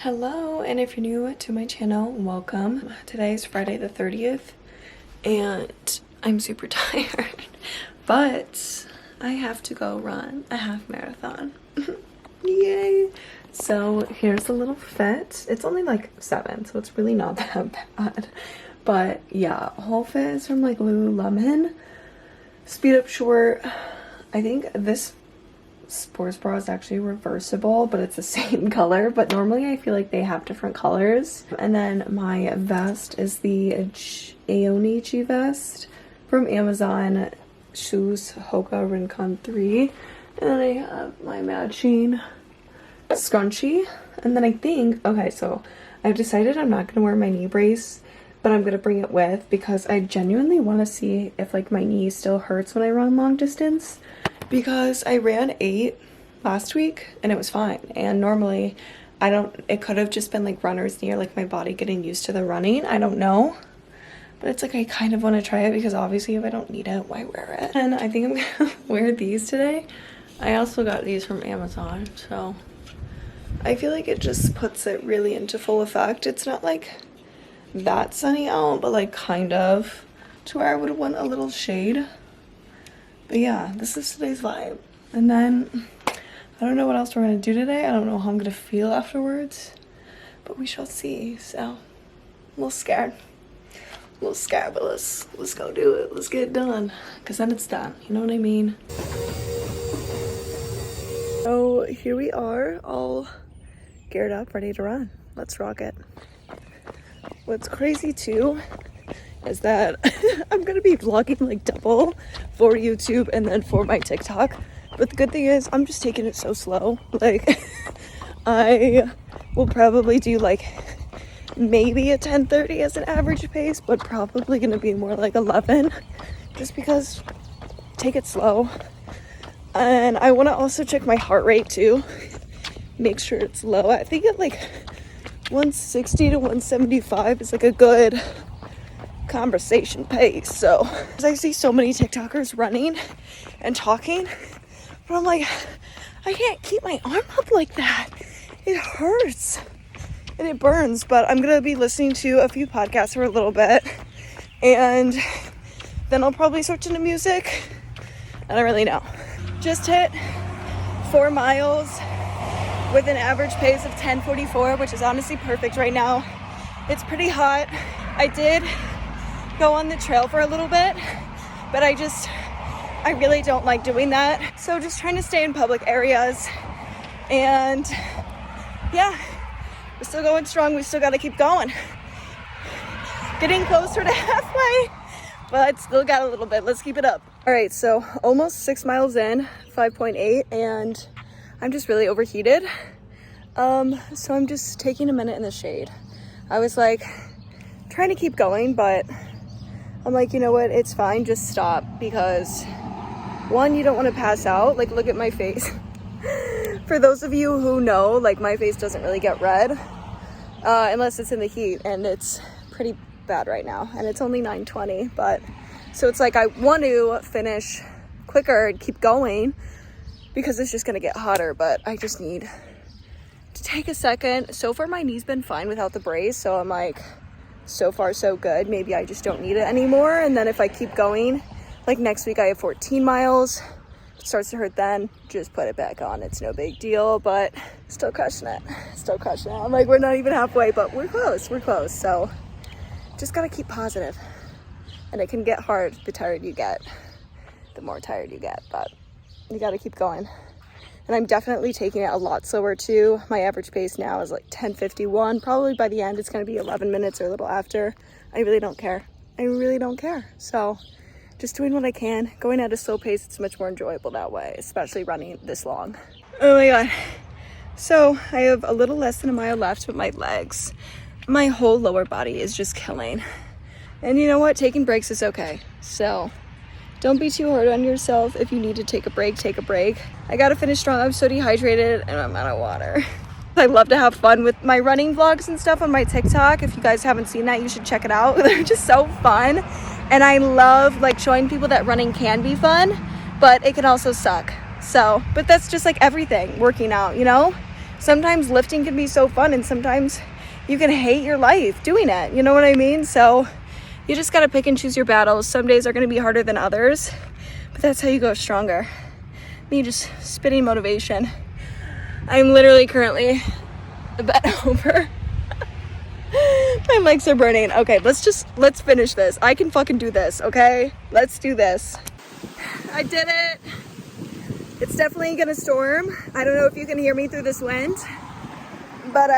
Hello, and if you're new to my channel, welcome. Today is Friday the 30th, and I'm super tired, but I have to go run a half marathon. Yay! So here's a little fit. It's only like 7, so it's really not that bad. But yeah, whole fit is from like Lululemon. Speed up short. I think this sports bra is actually reversible, but it's the same color, but normally I feel like they have different colors. And then my vest is the Aonichi vest from Amazon, shoes Hoka Rincon 3, and then I have my matching scrunchie. And then I think, okay, so I've decided I'm not gonna wear my knee brace, but I'm gonna bring it with because I genuinely want to see if like my knee still hurts when I run long distance, because I ran 8 last week and it was fine. And normally it could have just been like runner's knee or like my body getting used to the running, I don't know, but it's like I kind of want to try it because obviously if I don't need it, why wear it? And I think I'm gonna wear these today. I also got these from Amazon, so I feel like it just puts it really into full effect. It's not like that sunny out, but like kind of to where I would want a little shade. But yeah, this is today's vibe. And then I don't know what else we're gonna do today. I don't know how I'm gonna feel afterwards, but we shall see. So a little scared, but let's go do it. Let's get it done, because then it's done, you know what I mean? So here we are, all geared up, ready to run. Let's rock it. What's crazy too is that I'm gonna be vlogging like double for YouTube and then for my TikTok. But the good thing is I'm just taking it so slow. Like I will probably do like maybe a 10:30 as an average pace, but probably gonna be more like 11, just because take it slow. And I want to also check my heart rate too, make sure it's low. I think at like 160 to 175 is like a good conversation pace. So I see so many TikTokers running and talking, but I'm like, I can't keep my arm up like that. It hurts and it burns. But I'm gonna be listening to a few podcasts for a little bit, and then I'll probably switch into music. I don't really know. Just hit 4 miles with an average pace of 10:44, which is honestly perfect right now. It's pretty hot. I did go on the trail for a little bit, but I really don't like doing that. So just trying to stay in public areas. And yeah, we're still going strong. We still got to keep going. Getting closer to halfway, but still got a little bit. Let's keep it up. All right, so almost 6 miles in, 5.8, and I'm just really overheated. So I'm just taking a minute in the shade. I was like trying to keep going, but I'm like, you know what, it's fine, just stop, because one, you don't want to pass out. Like, look at my face. For those of you who know, like, my face doesn't really get red unless it's in the heat, and it's pretty bad right now, and it's only 9:20. But so it's like I want to finish quicker and keep going because it's just gonna get hotter, but I just need to take a second. So far my knee's been fine without the brace, so I'm like, so far so good. Maybe I just don't need it anymore. And then if I keep going, like next week I have 14 miles, it starts to hurt, then just put it back on. It's no big deal, but still crushing it. I'm like, we're not even halfway, but we're close. So just gotta keep positive. And it can get hard the tired you get, the more tired you get, but you gotta keep going. And I'm definitely taking it a lot slower too. My average pace now is like 10:51. Probably by the end it's gonna be 11 minutes or a little after. I really don't care. So just doing what I can. Going at a slow pace, it's much more enjoyable that way, especially running this long. Oh my God. So I have a little less than a mile left, but my whole lower body is just killing. And you know what? Taking breaks is okay. So don't be too hard on yourself. If you need to take a break, take a break. I gotta finish strong. I'm so dehydrated and I'm out of water. I love to have fun with my running vlogs and stuff on my TikTok. If you guys haven't seen that, you should check it out. They're just so fun. And I love like showing people that running can be fun, but it can also suck. So, but that's just like everything, working out, you know? sometimes lifting can be so fun, and sometimes you can hate your life doing it. You know what I mean? So you just gotta pick and choose your battles. Some days are gonna be harder than others, but that's how you go stronger. Me just spitting motivation. I'm literally currently a bed over. My legs are burning. Okay, let's finish this. I can fucking do this, okay? Let's do this. I did it. It's definitely gonna storm. I don't know if you can hear me through this wind, but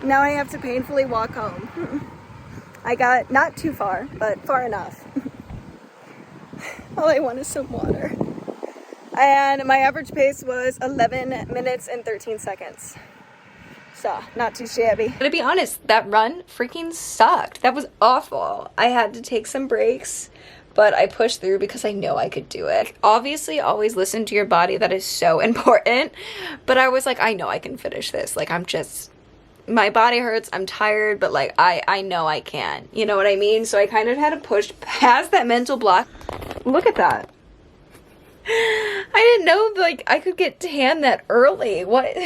now I have to painfully walk home. I got not too far, but far enough. All I want is some water. And my average pace was 11 minutes and 13 seconds. So, not too shabby. To be honest, that run freaking sucked. That was awful. I had to take some breaks, but I pushed through because I know I could do it. Obviously, always listen to your body. That is so important. But I was like, I know I can finish this. Like, my body hurts, I'm tired, but like, I know I can. You know what I mean? So I kind of had to push past that mental block. Look at that. I didn't know, like, I could get tan that early. What?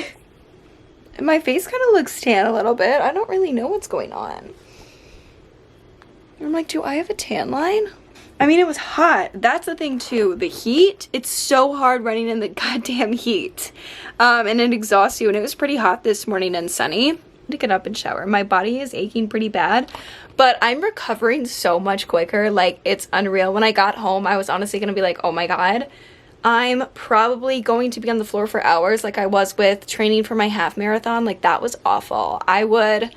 My face kind of looks tan a little bit. I don't really know what's going on. I'm like, do I have a tan line? I mean, it was hot. That's the thing too. The heat, it's so hard running in the goddamn heat. And it exhausts you. And it was pretty hot this morning and sunny. To get up and shower. My body is aching pretty bad, but I'm recovering so much quicker. Like, it's unreal. When I got home, I was honestly gonna be like, oh my god, I'm probably going to be on the floor for hours like I was with training for my half marathon. Like, that was awful. I would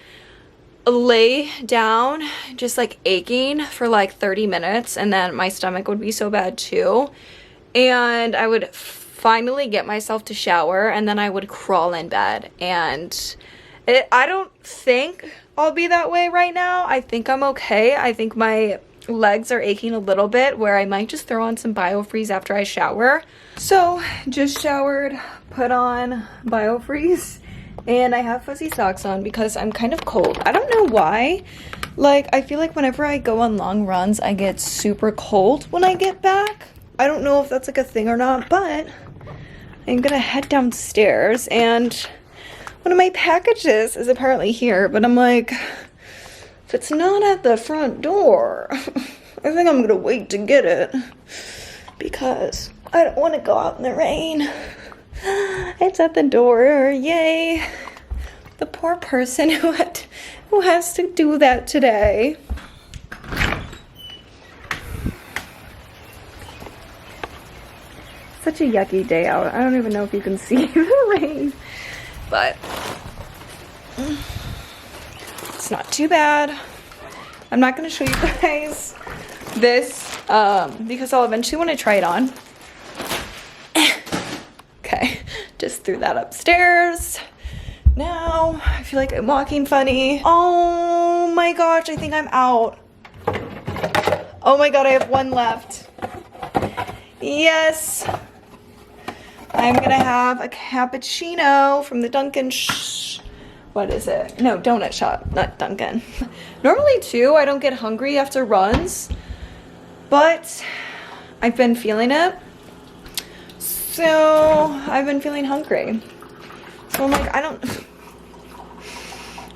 lay down just like aching for like 30 minutes, and then my stomach would be so bad too, and I would finally get myself to shower, and then I would crawl in bed. And I don't think I'll be that way right now. I think I'm okay. I think my legs are aching a little bit, where I might just throw on some BioFreeze after I shower. So just showered, put on BioFreeze, and I have fuzzy socks on because I'm kind of cold. I don't know why. Like, I feel like whenever I go on long runs, I get super cold when I get back. I don't know if that's like a thing or not, but I'm gonna head downstairs, and one of my packages is apparently here, but I'm like, if it's not at the front door, I think I'm gonna wait to get it because I don't want to go out in the rain. It's at the door, yay. The poor person who has to do that today. Such a yucky day out. I don't even know if you can see the rain. But it's not too bad. I'm not going to show you guys this because I'll eventually want to try it on. Okay, just threw that upstairs. Now I feel like I'm walking funny. Oh my gosh, I think I'm out. Oh my god, I have one left. Yes. I'm gonna have a cappuccino from the Dunkin' what is it? No, donut shop, not Dunkin'. Normally too, I don't get hungry after runs, but I've been feeling it. So I've been feeling hungry. So I'm like,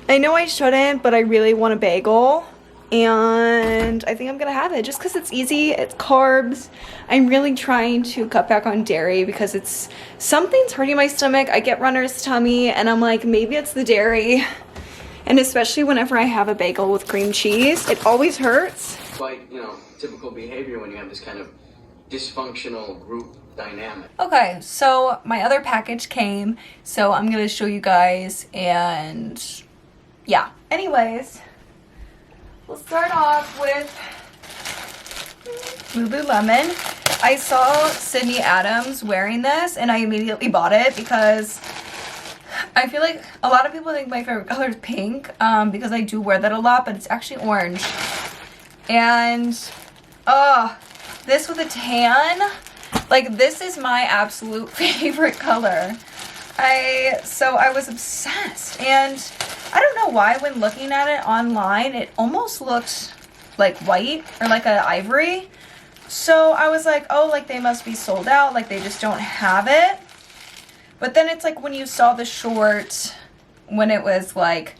I know I shouldn't, but I really want a bagel. And I think I'm gonna have it just because it's easy, it's carbs. I'm really trying to cut back on dairy because something's hurting my stomach. I get runner's tummy, and I'm like, maybe it's the dairy. And especially whenever I have a bagel with cream cheese, it always hurts. Quite, typical behavior when you have this kind of dysfunctional group dynamic. Okay, so my other package came, so I'm gonna show you guys, and yeah. Anyways, we'll start off with Lululemon. I saw Sydney Adams wearing this, and I immediately bought it because I feel like a lot of people think my favorite color is pink because I do wear that a lot, but it's actually orange. And this with a tan, like, this is my absolute favorite color. So I was obsessed, and I don't know why when looking at it online, it almost looked like white or like an ivory. So I was like, oh, like they must be sold out, like they just don't have it. But then it's like when you saw the short, when it was like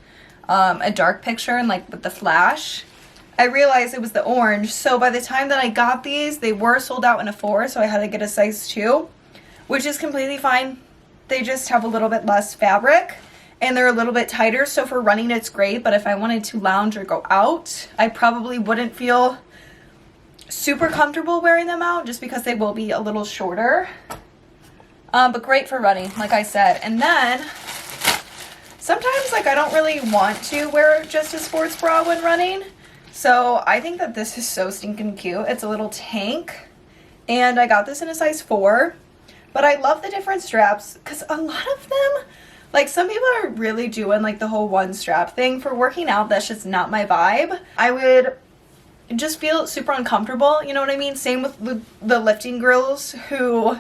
a dark picture and like with the flash, I realized it was the orange. So by the time that I got these, they were sold out in a 4, so I had to get a size 2, which is completely fine. They just have a little bit less fabric and they're a little bit tighter, so for running it's great, but if I wanted to lounge or go out, I probably wouldn't feel super comfortable wearing them out just because they will be a little shorter. But great for running, like I said. And then sometimes like I don't really want to wear just a sports bra when running. So I think that this is so stinking cute. It's a little tank and I got this in a size 4, but I love the different straps because a lot of them, like some people are really doing like the whole one strap thing. For working out, that's just not my vibe. I would just feel super uncomfortable, you know what I mean? Same with the lifting girls who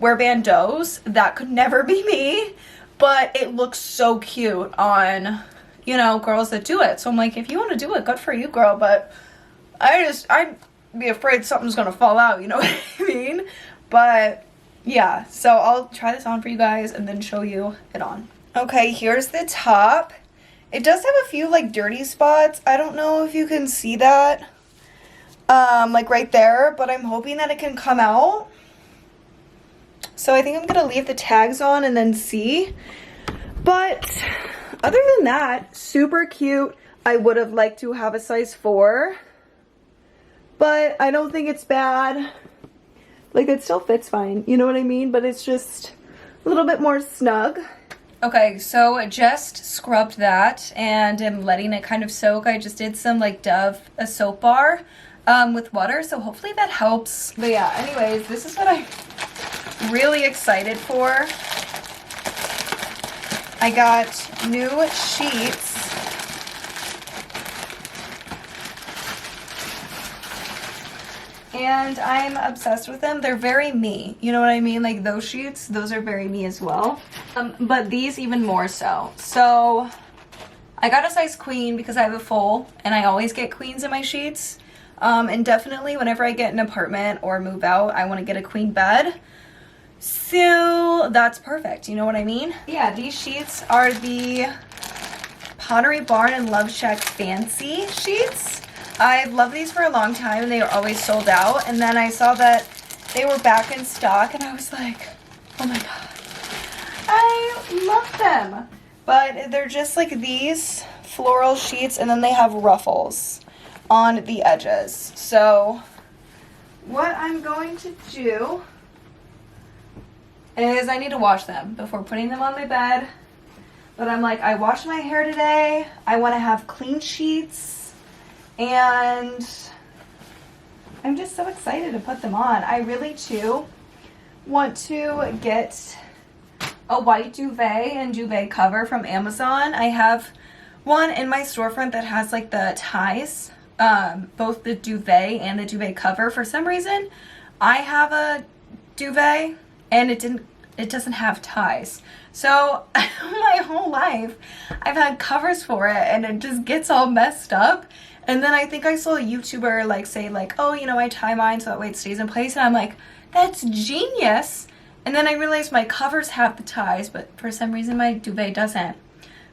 wear bandeaus. That could never be me, but it looks so cute on, you know, girls that do it. So I'm like, if you want to do it, good for you, girl, but I'd be afraid something's gonna fall out, you know what I mean? But yeah, so I'll try this on for you guys and then show you it on. Okay, here's the top. It does have a few like dirty spots. I don't know if you can see that, like right there, but I'm hoping that it can come out. So I think I'm gonna leave the tags on and then see. But other than that, super cute. I would have liked to have a size 4, but I don't think it's bad. Like it still fits fine, you know what I mean? But it's just a little bit more snug. Okay, so I just scrubbed that and am letting it kind of soak. I just did some like Dove, a soap bar with water, so hopefully that helps. But yeah, anyways, this is what I'm really excited for. I got new sheets. And I'm obsessed with them. They're very me. You know what I mean? Like those sheets, those are very me as well. But these even more so. So I got a size queen because I have a full and I always get queens in my sheets. And definitely whenever I get an apartment or move out, I want to get a queen bed. So that's perfect. You know what I mean? Yeah, these sheets are the Pottery Barn and Love Shack Fancy sheets. I've loved these for a long time and they were always sold out. And then I saw that they were back in stock and I was like, oh my god, I love them. But they're just like these floral sheets and then they have ruffles on the edges. So what I'm going to do is I need to wash them before putting them on my bed. But I'm like, I washed my hair today. I want to have clean sheets. And I'm just so excited to put them on. I really, too, want to get a white duvet and duvet cover from Amazon. I have one in my storefront that has, like, the ties, both the duvet and the duvet cover. For some reason, I have a duvet, and it doesn't have ties. So, my whole life, I've had covers for it, and it just gets all messed up. And then I think I saw a YouTuber like say like, oh, you know, I tie mine so that way it stays in place. And I'm like, that's genius. And then I realized my covers have the ties, but for some reason my duvet doesn't.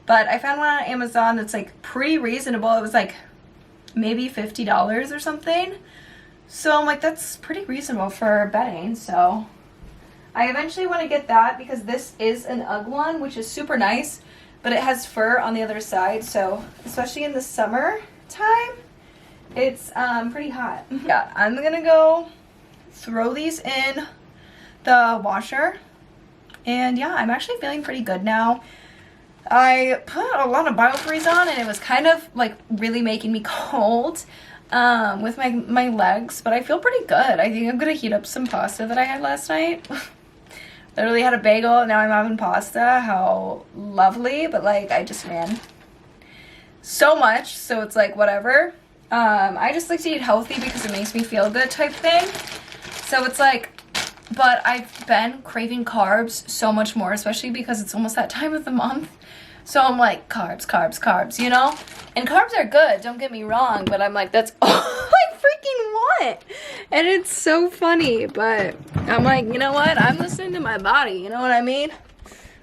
But I found one on Amazon that's like pretty reasonable. It was like maybe $50 or something. So I'm like, that's pretty reasonable for bedding. So I eventually want to get that because this is an UGG one, which is super nice. But it has fur on the other side. So especially in the summer time, it's pretty hot. Yeah, I'm gonna go throw these in the washer, and yeah, I'm actually feeling pretty good now. I put a lot of Biofreeze on and it was kind of like really making me cold with my legs, but I feel pretty good. I think I'm gonna heat up some pasta that I had last night. Literally had a bagel and now I'm having pasta. How lovely. But like I just ran so much, so it's like whatever. I just like to eat healthy because it makes me feel good type thing. So it's like, but I've been craving carbs so much more, especially because it's almost that time of the month. So I'm like, carbs, carbs, carbs, you know? And carbs are good, don't get me wrong, but I'm like, that's all I freaking want. And it's so funny, but I'm like, you know what? I'm listening to my body, you know what I mean?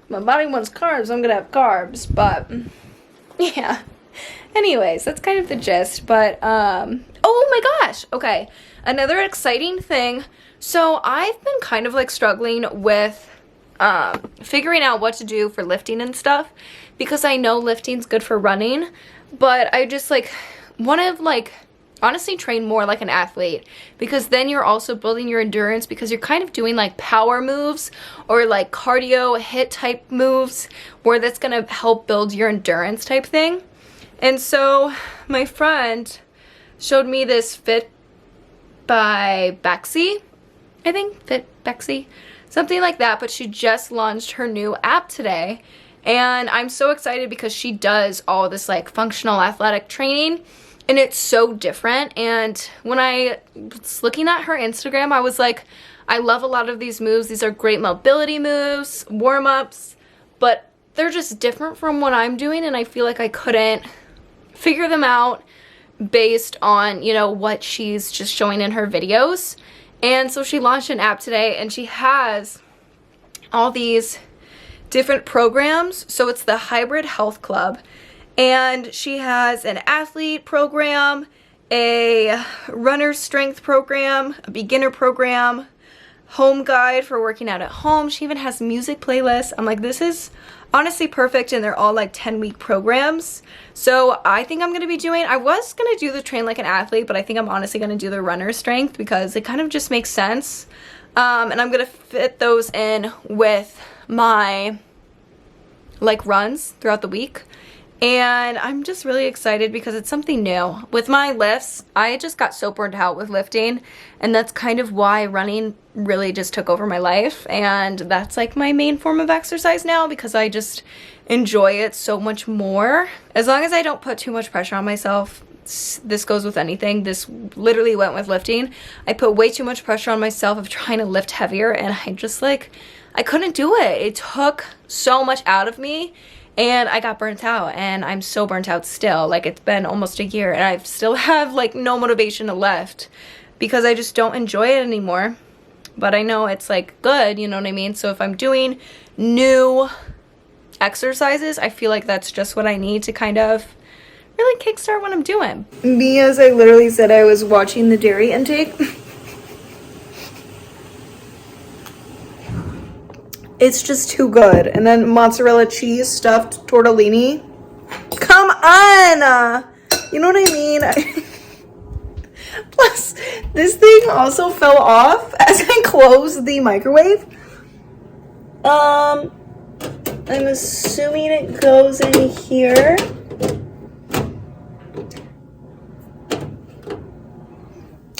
my body wants carbs, I'm gonna have carbs. But yeah. Anyways, that's kind of the gist. But oh my gosh. Okay. Another exciting thing. So I've been kind of like struggling with figuring out what to do for lifting and stuff, because I know lifting's good for running, but I just like want to like honestly train more like an athlete, because then you're also building your endurance, because you're kind of doing like power moves or like cardio hit type moves where that's going to help build your endurance type thing. And so my friend showed me this Fit by Bexy, I think, Fit Bexy, something like that, but she just launched her new app today, and I'm so excited because she does all this like functional athletic training, and it's so different. And when I was looking at her Instagram, I was like, I love a lot of these moves. These are great mobility moves, warm-ups, but they're just different from what I'm doing, and I feel like I couldn't figure them out based on, you know, what she's just showing in her videos. And so she launched an app today, and she has all these different programs. So it's the Hybrid Health Club, and she has an athlete program, a runner strength program, a beginner program, home guide for working out at home. She even has music playlists. I'm like, this is honestly perfect, and they're all like 10-week programs. So I think I'm going to be doing, I was going to do the train like an athlete, but I think I'm honestly going to do the runner strength, because it kind of just makes sense. And I'm going to fit those in with my like runs throughout the week. And I'm just really excited because it's something new. With my lifts, I just got so burned out with lifting, and that's kind of why running really just took over my life. And that's like my main form of exercise now, because I just enjoy it so much more. As long as I don't put too much pressure on myself. This goes with anything. This literally went with lifting. I put way too much pressure on myself of trying to lift heavier, and I just like, I couldn't do it. It took so much out of me, and I got burnt out, and I'm so burnt out still. Like, it's been almost a year, and I still have like no motivation left, because I just don't enjoy it anymore. But I know it's like good, you know what I mean? So if I'm doing new exercises, I feel like that's just what I need to kind of really kickstart what I'm doing. Me, as I literally said, I was watching the dairy intake. It's just too good. And then mozzarella cheese stuffed tortellini. Come on! You know what I mean? Plus, this thing also fell off as I closed the microwave. I'm assuming it goes in here.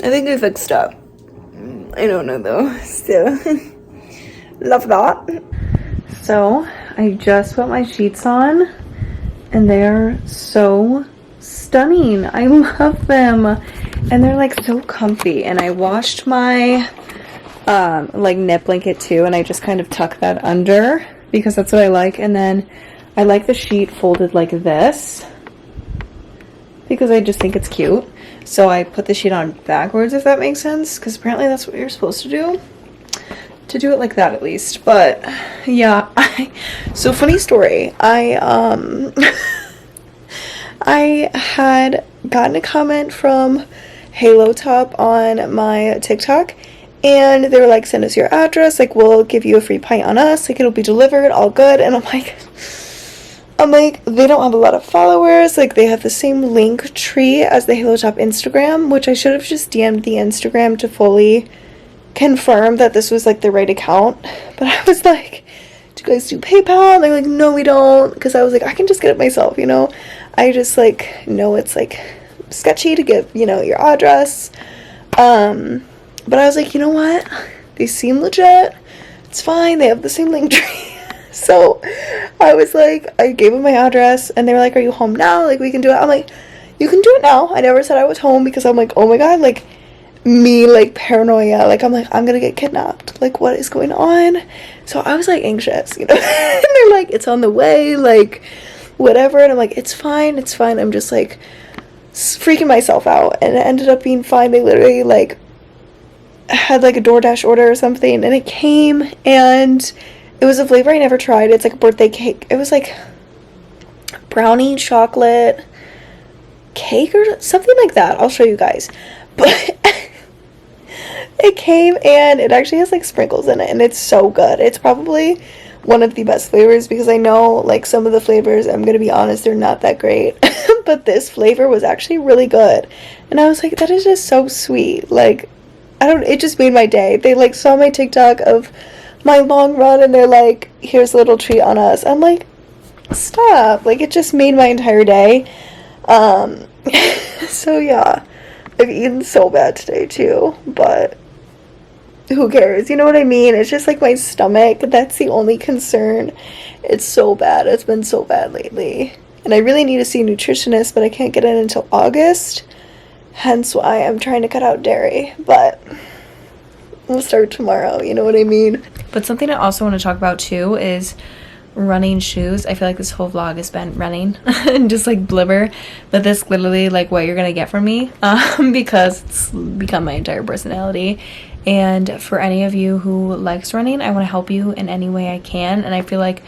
I think I fixed up. I don't know though, still. Love that. So, I just put my sheets on, and they're so stunning. I love them. And they're like so comfy. And I washed my like knit blanket too, and I just kind of tuck that under because that's what I like. And then I like the sheet folded like this because I just think it's cute. So I put the sheet on backwards, if that makes sense, because apparently that's what you're supposed to do. To do it like that, at least. But yeah, so funny story. I had gotten a comment from Halo Top on my TikTok, and they were like, send us your address, like we'll give you a free pint on us, like it'll be delivered, all good. And I'm like, they don't have a lot of followers, like they have the same link tree as the Halo Top Instagram, which I should have just DM'd the Instagram to fully confirm that this was like the right account. But I was like, do you guys do PayPal? And they're like, no, we don't, because I was like, I can just get it myself, you know. I just like know it's like sketchy to give, you know, your address. But I was like, you know what, they seem legit, it's fine, they have the same link tree. So I was like, I gave them my address, and they were like, are you home now, like we can do it? I'm like, you can do it now. I never said I was home, because I'm like, oh my god, like me, like paranoia, like I'm like, I'm gonna get kidnapped, like what is going on? So I was like anxious, you know. And they're like, it's on the way, like whatever. And I'm like, it's fine, I'm just like freaking myself out. And it ended up being fine. They literally like had like a DoorDash order or something, and it came, and It was a flavor I never tried. It's like a birthday cake. It was like brownie chocolate cake or something like that. I'll show you guys. But it came and it actually has like sprinkles in it, and it's so good. It's probably one of the best flavors, because I know like some of the flavors, I'm gonna be honest, they're not that great. But this flavor was actually really good, and I was like, that is just so sweet. Like, it just made my day. They like saw my TikTok of my long run, and they're like, here's a little treat on us. I'm like, stop. Like, it just made my entire day. So yeah, I've eaten so bad today too, but who cares? You know what I mean? It's just like my stomach. That's the only concern. It's so bad. It's been so bad lately. And I really need to see a nutritionist, but I can't get in until August. Hence why I'm trying to cut out dairy. But we'll start tomorrow. You know what I mean? But something I also want to talk about too is running shoes. I feel like this whole vlog has been running and just like blibber, but this literally like what you're gonna get from me, because it's become my entire personality. And for any of you who likes running, I want to help you in any way I can. And I feel like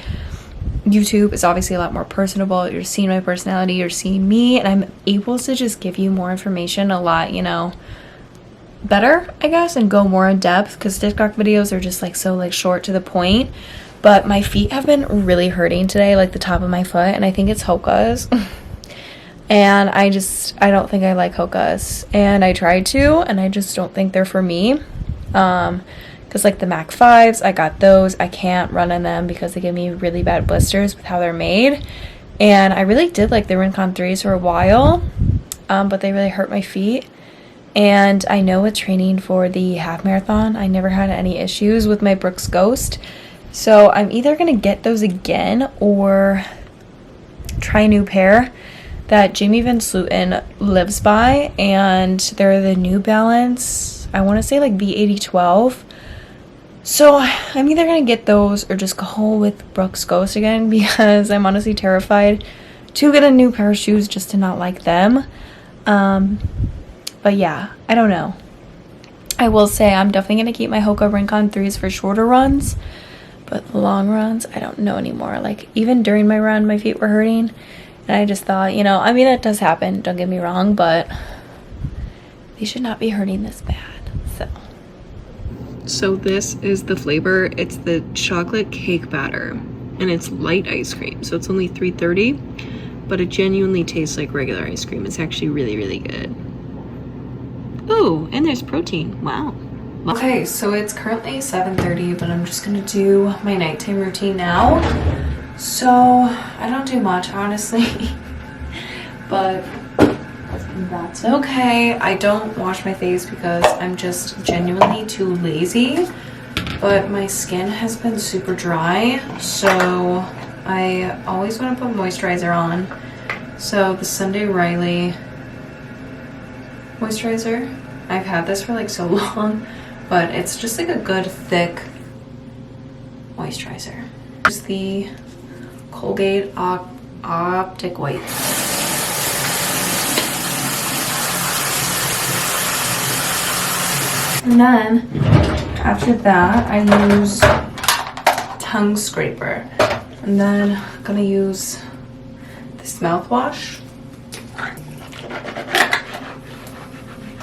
YouTube is obviously a lot more personable. You're seeing my personality, you're seeing me, and I'm able to just give you more information a lot, you know, better, I guess, and go more in depth, because TikTok videos are just like so like short to the point. But my feet have been really hurting today, like the top of my foot, and I think it's Hoka's. And I don't think I like Hoka's, and I tried to, and I just don't think they're for me. Because like the Mac 5s, I got those. I can't run in them because they give me really bad blisters with how they're made. And I really did like the Rincon 3s for a while, but they really hurt my feet. And I know with training for the half marathon, I never had any issues with my Brooks Ghost. So I'm either going to get those again or try a new pair that Jamie Van Sluten lives by, and they're the New Balance, I want to say like V8012. So I'm either going to get those or just go with Brooks Ghost again, because I'm honestly terrified to get a new pair of shoes just to not like them. But yeah, I don't know. I will say I'm definitely going to keep my Hoka Rincon 3s for shorter runs, but the long runs, I don't know anymore. Like, even during my run, my feet were hurting, and I just thought, you know, I mean, that does happen, don't get me wrong, but they should not be hurting this bad. So this is the flavor. It's the chocolate cake batter, and it's light ice cream, so it's only $3.30, but it genuinely tastes like regular ice cream. It's actually really, really good. Oh, and there's protein. Wow. Okay, so it's currently 7:30, but I'm just gonna do my nighttime routine now. So I don't do much, honestly, but that's okay. I don't wash my face because I'm just genuinely too lazy, but my skin has been super dry, so I always want to put moisturizer on. So the Sunday Riley moisturizer, I've had this for like so long, but it's just like a good thick moisturizer. Here's the Colgate Optic White. And then after that, I use tongue scraper, and then I'm gonna use this mouthwash,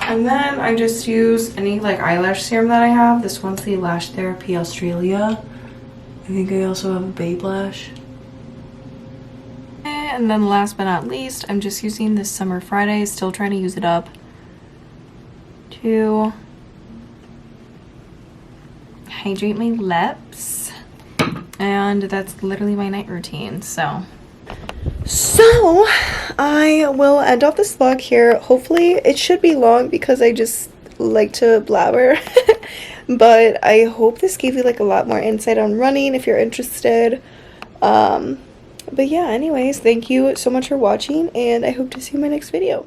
and then I just use any like eyelash serum that I have. This one's the Lash Therapy Australia. I think I also have a Babe Lash. And then last but not least, I'm just using this Summer Friday, still trying to use it up, to hydrate my lips. And that's literally my night routine. So I will end off this vlog here. Hopefully it should be long because I just like to blabber. But I hope this gave you like a lot more insight on running if you're interested. But yeah, anyways, thank you so much for watching, and I hope to see you in my next video.